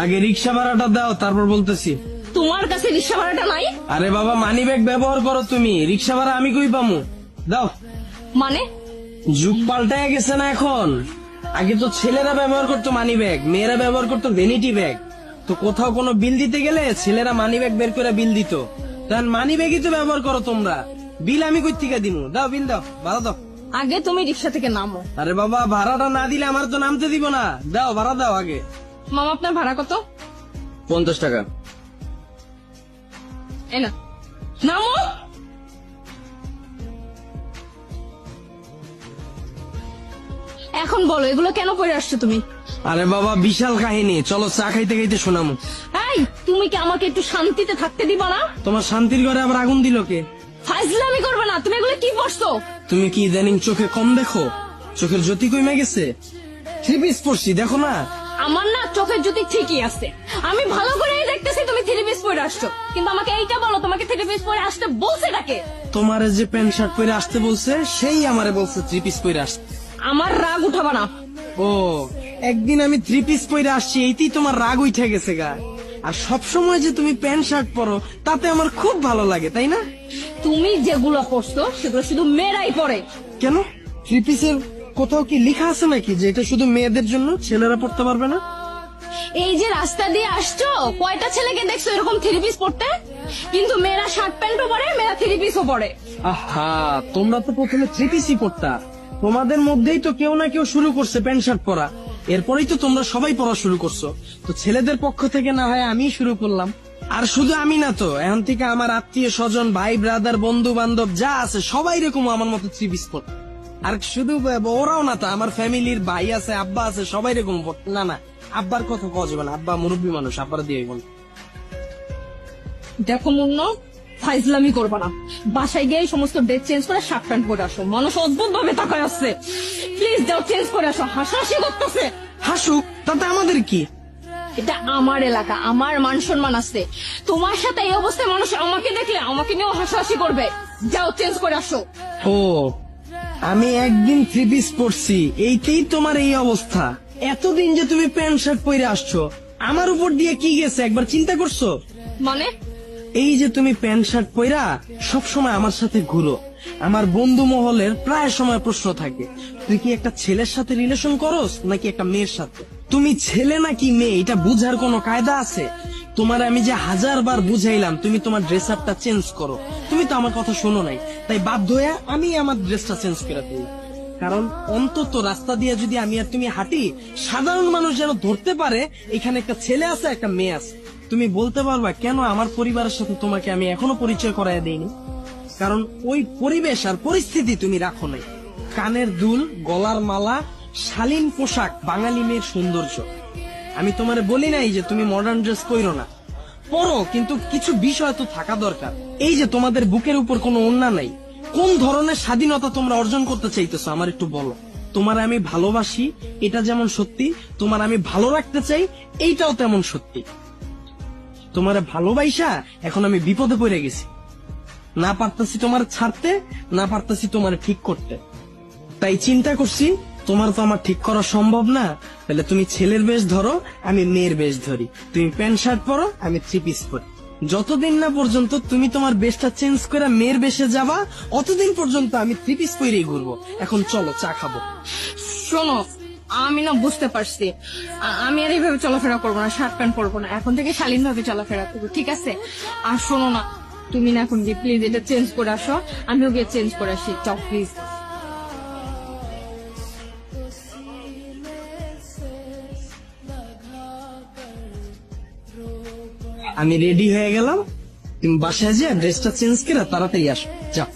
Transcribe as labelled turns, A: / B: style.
A: আগে রিক্সা ভাড়াটা দাও, তারপর বলতেছি।
B: তোমার কাছে রিক্সা ভাড়াটা নাই?
A: আরে বাবা, মানি ব্যাগ ব্যবহার করো তুমি, রিক্সা ভাড়া আমি কই পামু? দাও।
B: মানে
A: যুগ পাল্টায় গেছে না এখন। আগে তো ছেলেরা ব্যবহার করতো মানি ব্যাগ, মেয়েরা ব্যবহার করতো ভ্যানিটি ব্যাগ। তো কোথাও কোনো বিল দিতে গেলে ছেলেরা মানি ব্যাগ বের করে বিল দিত, তখন মানি ব্যাগই তো ব্যবহার করো তোমরা। বিল আমি কই থেকে দিমু? দাও বিল, দাও ভাড়া দাও।
B: আগে তুমি রিক্সা থেকে নামো।
A: আরে বাবা, ভাড়াটা না দিলে আমার তো নামতে দিব না। দাও ভাড়া দাও আগে।
B: মামা আপনার ভাড়া কত?
A: 50 টাকা।
B: এই না, নামো। এখন বলো এগুলো কেন পরে আসছো তুমি?
A: আরে বাবা, বিশাল কাহিনী, চলো চা খাইতে খাইতে শোনামু।
B: এই তুমি কি আমাকে একটু শান্তিতে থাকতে দিবা না?
A: তোমার শান্তির ঘরে আবার আগুন দিল কে?
B: ফাইজলামি করবে না। তুমি এগুলো কি পড়ছো?
A: তুমি কি ইদানিং চোখে কম দেখো? চোখের জ্যোতি কমে গেছে। 3 পিস পরছি, দেখো না?
B: আমার না চোখের জ্যোতি ঠিকই আছে, আমি ভালো করেই দেখতেছি তুমি 3 পিস পরে আসছো। কিন্তু আমাকে এইটা বলো, তোমাকে 3 পিস পরে আসতে বলছে নাকি?
A: তোমারে যে প্যান্ট শার্ট পরে আসতে বলছে, সেই আমারে বলছে 3 পিস পরে আসতে।
B: আমার রাগ উঠাবা না।
A: ও, একদিন আমি 3 পিস পরে আসছি, এইতেই তোমার রাগ উঠে গেছে গা। আর সব সময় যে তুমি প্যান্ট শার্ট পরো, তাতে আমার খুব ভালো লাগে, তাই না?
B: তুমি যেগুলো পরছো সেগুলো শুধু মেয়েরাই পরে।
A: কেন? 3 পিসের কোথাও কি লেখা আছে নাকি যে এটা শুধু মেয়েদের জন্য, ছেলেরা পড়তে পারবে না?
B: এই যে রাস্তা দিয়ে আসছো, কয়টা ছেলেকে দেখছো এরকম 3 পিস পরতে? কিন্তু মেয়েরা শার্ট প্যান্টও পরে, মেয়েরা 3 পিসও পরে।
A: আহা, তোমরা তো প্রথমে 3 পিসই পড়তা। তোমাদের মধ্যেই তো কেউ না কেউ শুরু করছে প্যান্ট শার্ট পরা, এরপরেই তো তোমরা সবাই পড়া শুরু করছো। তো ছেলেদের পক্ষ থেকে না হয় আমি শুরু করলাম। আর শুধু আমি না তো, এখন থেকে আমার আত্মীয় স্বজন, ভাই ব্রাদার, বন্ধু বান্ধব যা আছে সবাই এরকম আমার মতো 3 পিস পড়ে। আর শুধু ওরাও না তো, আমার ফ্যামিলির ভাই আছে, আব্বা আছে, সবাই এরকম পড়ে। না না, আব্বার কথা কওয়া যাবে না, আব্বা মুরব্বী মানুষ, আব্বার দিয়ে বল।
B: দেখো মুন্ন, ফাইজলামি করবা না। বাসায় গিয়ে সমস্ত ড্রেস চেঞ্জ করে শার্ট প্যান্ট পরে আসো। মানুষ অদ্ভুত ভাবে তাকায় আসছে। প্লিজ যাও, চেঞ্জ করে আসো। হাসাহাসি করতেছে।
A: হাসুক, তাতে আমাদের কি?
B: এটা আমার এলাকা, আমার মান সম্মান আছে। তোমার সাথে এই অবস্থায় মানুষ আমাকে দেখলে আমাকে নিয়েও হাসাহাসি করবে। যাও, চেঞ্জ করে আসো।
A: ও, আমি একদিন 3 পিস পরছি, এইতেই তোমার এই অবস্থা? এতদিন যে তুমি প্যান্ট শার্ট পরে আসছো, আমার উপর দিয়ে কি গেছে একবার চিন্তা করছো?
B: মানে
A: এই যে তুমি প্যান্ট শার্ট পরা সব সময় আমার সাথে ঘুরো, আমার বন্ধু মহলের প্রায় সময় প্রশ্ন থাকে, তুই কি একটা ছেলের সাথে রিলেশন করস নাকি একটা মেয়ের সাথে? তুমি ছেলে নাকি মেয়ে এটা বুঝার কোনো কায়দা আছে? তোমার আমি যে 1000 বার বুঝাইলাম তুমি তোমার ড্রেস আপটা চেঞ্জ করো, তুমি তো আমার কথা শোনো নাই। তাই বাধ্য হয়ে আমি আমার ড্রেসটা চেঞ্জ করে দিই। কারণ অন্তত রাস্তা দিয়ে যদি আমি আর তুমি হাঁটি, সাধারণ মানুষ যেন ধরতে পারে এখানে একটা ছেলে আছে, একটা মেয়ে আছে। তুমি বলতে পারবা কেন আমার পরিবারের সাথে তোমাকে আমি এখনো পরিচয় করায় দেইনি? কারণ ওই পরিবেশ আর পরিস্থিতি তুমি রাখো নাই। কানের দুল, গলার মালা, শালীন পোশাক বাঙালি মেয়ের সৌন্দর্য। আমি তোমারে বলি নাই যে তুমি মডার্ন ড্রেস পরো না, পরো, কিন্তু কিছু বিষয় তো থাকা দরকার। এই যে তোমাদের বুকের উপর কোনো ওড়না নাই, কোন ধরনের স্বাধীনতা তোমরা অর্জন করতে চাইতেছো আমার একটু বলো। তোমার আমি ভালোবাসি এটা যেমন সত্যি, তোমার আমি ভালো রাখতে চাই এইটাও তেমন সত্যি। তোমার ভালোবাসা এখন আমি বিপদে পড়ে গেছি, না পারতাছি তোমার ছাড়তে, না পারতাছি তোমার ঠিক করতে। তাই চিন্তা করছি তোমার তো আমার ঠিক করা সম্ভব না, তাহলে তুমি ছেলের বেশ ধরো, আমি মেয়ের বেশ ধরি। তুমি প্যান্ট শার্ট পরো, আমি 3 পিস পরি। যতদিন না পর্যন্ত তুমি তোমার বেশটা চেঞ্জ করে মেয়ের বেশে যাবা, অতদিন পর্যন্ত আমি 3 পিস পরেই ঘুরবো। এখন চলো চা খাবো।
B: শোনো, আমি না বুঝতে পারছি, আমি আর এইভাবে চলাফেরা করবো না, শার্ট প্যান্ট পরবো না। এখন থেকে শালীন ভাবে চলাফেরা করবো, ঠিক আছে? আর শোনো না, তুমি না এখন গিয়ে প্লিজ এটা চেঞ্জ করে আসো, আমিও গিয়ে চেঞ্জ করে আসি। চাও প্লিজ।
A: আমি রেডি হয়ে গেলাম, তুমি বাসায় যে ড্রেসটা চেঞ্জ করে তাড়াতাড়ি আসো, যাও।